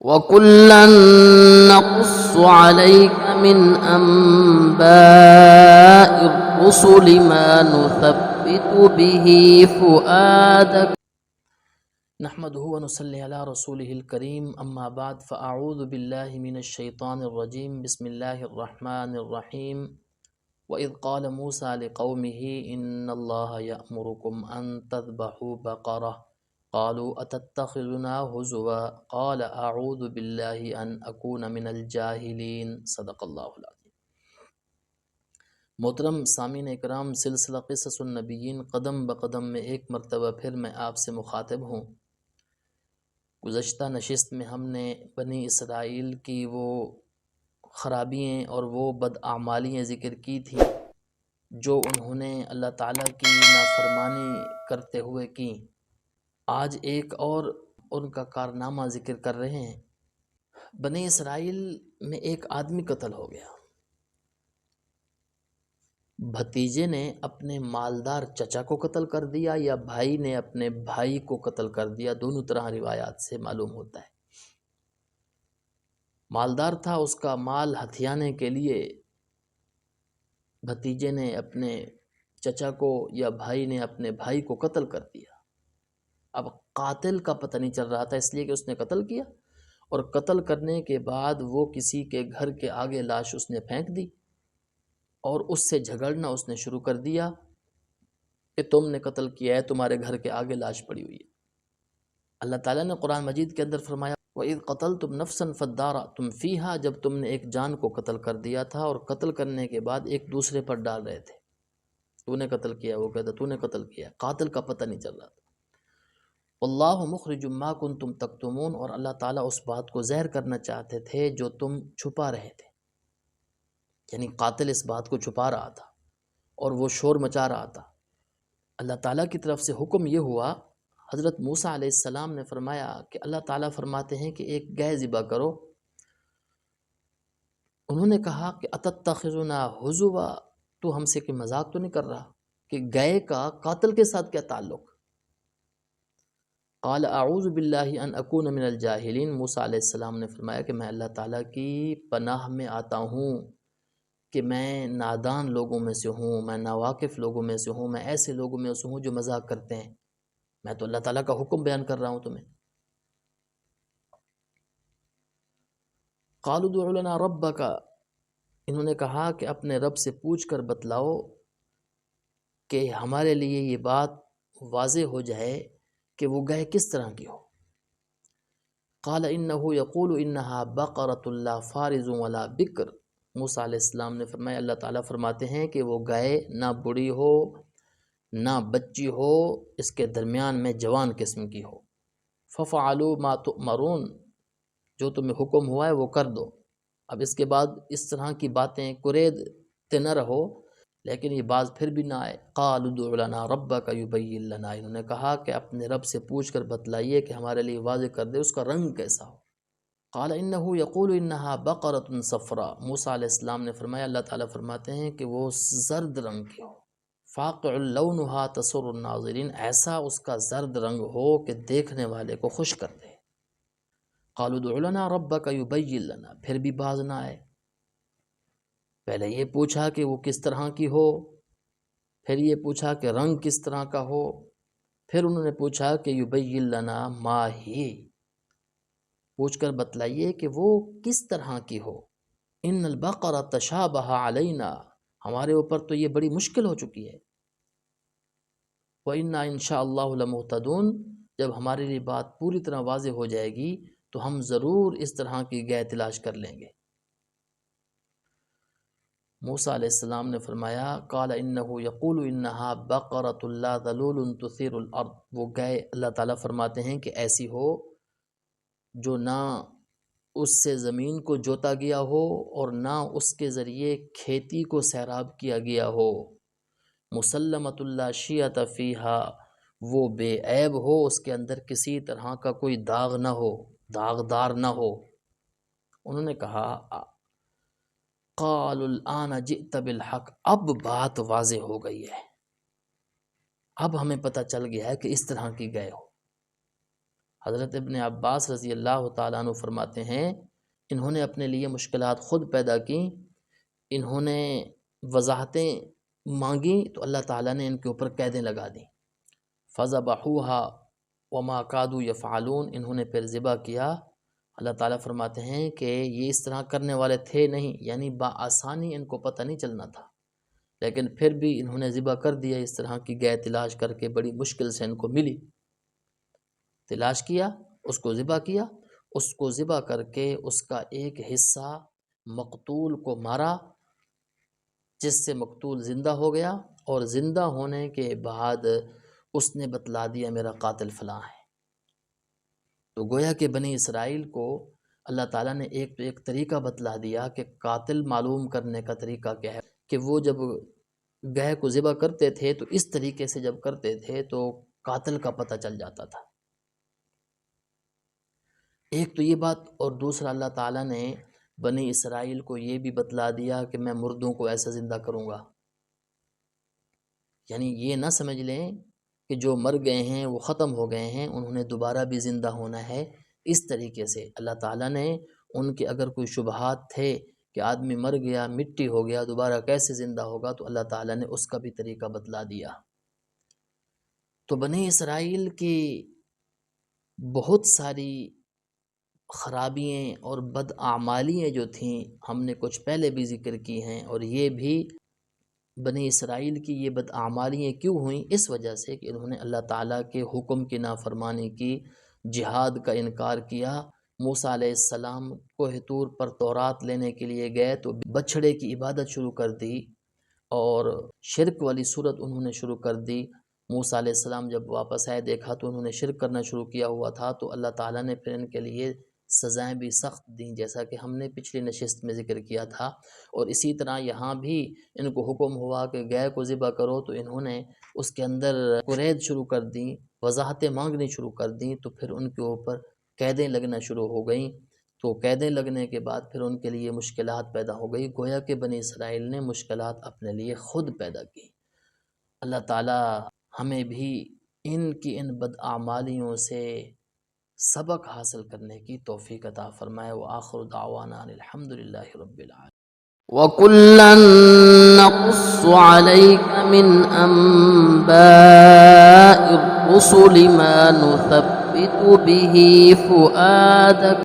وَكُلًّا نَّقُصُّ عَلَيْكَ مِنْ أَنبَاءِ الرُّسُلِ مَا نُثَبِّتُ بِهِ فُؤَادَكَ نحمده ونصلي على رسوله الكريم اما بعد فاعوذ بالله من الشيطان الرجيم بسم الله الرحمن الرحيم وإذ قال موسى لقومه إن الله يأمركم أن تذبحوا بقرة قالوا أتتخذنا هزوا قال أعوذ بالله أن أكون من الجاهلين صدق اللہ العظیم۔ محترم سامعین اکرام، سلسلہ قصص النبیین قدم بقدم میں ایک مرتبہ پھر میں آپ سے مخاطب ہوں۔ گزشتہ نشست میں ہم نے بنی اسرائیل کی وہ خرابیاں اور وہ بدعمالیاں ذکر کی تھی جو انہوں نے اللہ تعالیٰ کی نافرمانی کرتے ہوئے کی۔ آج ایک اور ان کا کارنامہ ذکر کر رہے ہیں۔ بنی اسرائیل میں ایک آدمی قتل ہو گیا۔ بھتیجے نے اپنے مالدار چچا کو قتل کر دیا یا بھائی نے اپنے بھائی کو قتل کر دیا، دونوں طرح روایات سے معلوم ہوتا ہے۔ مالدار تھا، اس کا مال ہتھیانے کے لیے بھتیجے نے اپنے چچا کو یا بھائی نے اپنے بھائی کو قتل کر دیا۔ اب قاتل کا پتہ نہیں چل رہا تھا، اس لیے کہ اس نے قتل کیا، اور قتل کرنے کے بعد وہ کسی کے گھر کے آگے لاش اس نے پھینک دی اور اس سے جھگڑنا اس نے شروع کر دیا کہ تم نے قتل کیا ہے، تمہارے گھر کے آگے لاش پڑی ہوئی ہے۔ اللہ تعالیٰ نے قرآن مجید کے اندر فرمایا وَإِذْ قَتَلْتُمْ نَفْسًا فَادَّارَأْتُمْ فِيهَا، جب تم نے ایک جان کو قتل کر دیا تھا اور قتل کرنے کے بعد ایک دوسرے پر ڈال رہے تھے، تو نے قتل کیا، وہ کہتا تو نے قتل کیا، قاتل کا پتہ نہیں چل رہا تھا۔ واللہ مخرج ما کنتم تکتمون، اور اللہ تعالیٰ اس بات کو ظاہر کرنا چاہتے تھے جو تم چھپا رہے تھے، یعنی قاتل اس بات کو چھپا رہا تھا اور وہ شور مچا رہا تھا۔ اللہ تعالیٰ کی طرف سے حکم یہ ہوا، حضرت موسیٰ علیہ السلام نے فرمایا کہ اللہ تعالیٰ فرماتے ہیں کہ ایک گائے ذبح کرو۔ انہوں نے کہا کہ اتتخذنا ہزوا، تو ہم سے کہ مذاق تو نہیں کر رہا کہ گائے کا قاتل کے ساتھ کیا تعلق؟ قال اعوذ باللہ ان اکون من الجاہلین، موسیٰ علیہ السلام نے فرمایا کہ میں اللہ تعالیٰ کی پناہ میں آتا ہوں کہ میں نادان لوگوں میں سے ہوں، میں ناواقف لوگوں میں سے ہوں، میں ایسے لوگوں میں سے ہوں جو مذاق کرتے ہیں، میں تو اللہ تعالیٰ کا حکم بیان کر رہا ہوں تمہیں۔ قالوا ادع لنا ربک، انہوں نے کہا کہ اپنے رب سے پوچھ کر بتلاؤ کہ ہمارے لیے یہ بات واضح ہو جائے کہ وہ گائے کس طرح کی ہو۔ قال انہ یقول انہا بقرۃ لا فارض ولا بکر، موسیٰ علیہ السلام نے فرمایا اللہ تعالیٰ فرماتے ہیں کہ وہ گائے نہ بڑی ہو نہ بچی ہو، اس کے درمیان میں جوان قسم کی ہو۔ ففعلوا ما تؤمرون، جو تمہیں حکم ہوا ہے وہ کر دو۔ اب اس کے بعد اس طرح کی باتیں کریدتے نہ رہو، لیکن یہ بات پھر بھی نہ آئے۔ قالوا ادع لنا ربک یبین لنا، انہوں نے کہا کہ اپنے رب سے پوچھ کر بتلائیے کہ ہمارے لیے واضح کر دے اس کا رنگ کیسا ہو۔ قال انہ یقول انہا بقرۃ صفراء، موسیٰ علیہ السلام نے فرمایا اللہ تعالیٰ فرماتے ہیں کہ وہ زرد رنگ کی ہو، فاقع لونہا تسر الناظرین، ایسا اس کا زرد رنگ ہو کہ دیکھنے والے کو خوش کر دے۔ قالوا ادع لنا ربک یبین لنا، پھر بھی باز نہ آئے۔ پہلے یہ پوچھا کہ وہ کس طرح کی ہو، پھر یہ پوچھا کہ رنگ کس طرح کا ہو، پھر انہوں نے پوچھا کہ یبین لنا ما ہی، پوچھ کر بتلائیے کہ وہ کس طرح کی ہو۔ ان البقرہ تشابہ علینا، ہمارے اوپر تو یہ بڑی مشکل ہو چکی ہے۔ وَإِنَّا إِن شَاءَ اللَّهُ لَمُهْتَدُونَ، جب ہمارے لیے بات پوری طرح واضح ہو جائے گی تو ہم ضرور اس طرح کی گائے تلاش کر لیں گے۔ موسیٰ علیہ السلام نے فرمایا قال انہ یقول انہا بقرۃ لا ذلول تثیر الارض، وہ گائے اللہ تعالیٰ فرماتے ہیں کہ ایسی ہو جو نہ اس سے زمین کو جوتا گیا ہو اور نہ اس کے ذریعے کھیتی کو سیراب کیا گیا ہو، مسلمۃ لا شیۃ فیہا، وہ بے عیب ہو، اس کے اندر کسی طرح کا کوئی داغ نہ ہو، داغدار نہ ہو۔ انہوں نے کہا قالوا الآن جئت بالحق، اب بات واضح ہو گئی ہے، اب ہمیں پتہ چل گیا ہے کہ اس طرح کی گائے ہو۔ حضرت ابن عباس رضی اللہ تعالیٰ عنہ فرماتے ہیں انہوں نے اپنے لیے مشکلات خود پیدا کی، انہوں نے وضاحتیں مانگی تو اللہ تعالیٰ نے ان کے اوپر قیدیں لگا دیں۔ فَذَبَحُوهَا وَمَا كَادُوا يَفْعَلُونَ، انہوں نے پھر ذبح کیا۔ اللہ تعالیٰ فرماتے ہیں کہ یہ اس طرح کرنے والے تھے نہیں، یعنی بآسانی ان کو پتہ نہیں چلنا تھا، لیکن پھر بھی انہوں نے ذبح کر دیا۔ اس طرح کی گائے تلاش کر کے بڑی مشکل سے ان کو ملی، تلاش کیا، اس کو ذبح کیا، اس کو ذبح کر کے اس کا ایک حصہ مقتول کو مارا، جس سے مقتول زندہ ہو گیا، اور زندہ ہونے کے بعد اس نے بتلا دیا میرا قاتل فلاں ہے۔ تو گویا کہ بنی اسرائیل کو اللہ تعالیٰ نے ایک طریقہ بتلا دیا کہ قاتل معلوم کرنے کا طریقہ کیا ہے، کہ وہ جب گائے کو ذبح کرتے تھے تو اس طریقے سے جب کرتے تھے تو قاتل کا پتہ چل جاتا تھا۔ ایک تو یہ بات، اور دوسرا اللہ تعالیٰ نے بنی اسرائیل کو یہ بھی بتلا دیا کہ میں مردوں کو ایسا زندہ کروں گا، یعنی یہ نہ سمجھ لیں کہ جو مر گئے ہیں وہ ختم ہو گئے ہیں، انہوں نے دوبارہ بھی زندہ ہونا ہے۔ اس طریقے سے اللہ تعالیٰ نے ان کے اگر کوئی شبہات تھے کہ آدمی مر گیا، مٹی ہو گیا، دوبارہ کیسے زندہ ہوگا، تو اللہ تعالیٰ نے اس کا بھی طریقہ بتلا دیا۔ تو بنی اسرائیل کی بہت ساری خرابیاں اور بدعمالیاں جو تھیں ہم نے کچھ پہلے بھی ذکر کی ہیں، اور یہ بھی بنی اسرائیل کی یہ بدعمالیاں کیوں ہوئیں؟ اس وجہ سے کہ انہوں نے اللہ تعالیٰ کے حکم کی نافرمانی کی، جہاد کا انکار کیا۔ موسیٰ علیہ السلام کوہ طور پر تورات لینے کے لیے گئے تو بچھڑے کی عبادت شروع کر دی، اور شرک والی صورت انہوں نے شروع کر دی۔ موسیٰ علیہ السلام جب واپس آئے دیکھا تو انہوں نے شرک کرنا شروع کیا ہوا تھا، تو اللہ تعالیٰ نے پھر ان کے لیے سزائیں بھی سخت دیں، جیسا کہ ہم نے پچھلی نشست میں ذکر کیا تھا۔ اور اسی طرح یہاں بھی ان کو حکم ہوا کہ گائے کو ذبح کرو، تو انہوں نے اس کے اندر قرید شروع کر دیں، وضاحتیں مانگنی شروع کر دیں، تو پھر ان کے اوپر قیدیں لگنا شروع ہو گئیں۔ تو قیدیں لگنے کے بعد پھر ان کے لیے مشکلات پیدا ہو گئی، گویا کہ بنی اسرائیل نے مشکلات اپنے لیے خود پیدا کی۔ اللہ تعالیٰ ہمیں بھی ان کی ان بدعمالیوں سے سبق حاصل کرنے کی توفیق عطا فرمائے۔ وآخر دعوانا ان الحمد للہ رب العالمین۔ وَكُلًّا نَّقُصُّ عَلَيْكَ مِنْ أَنبَاءِ الرُّسُلِ مَا نُثَبِّتُ بِهِ فُؤَادَكَ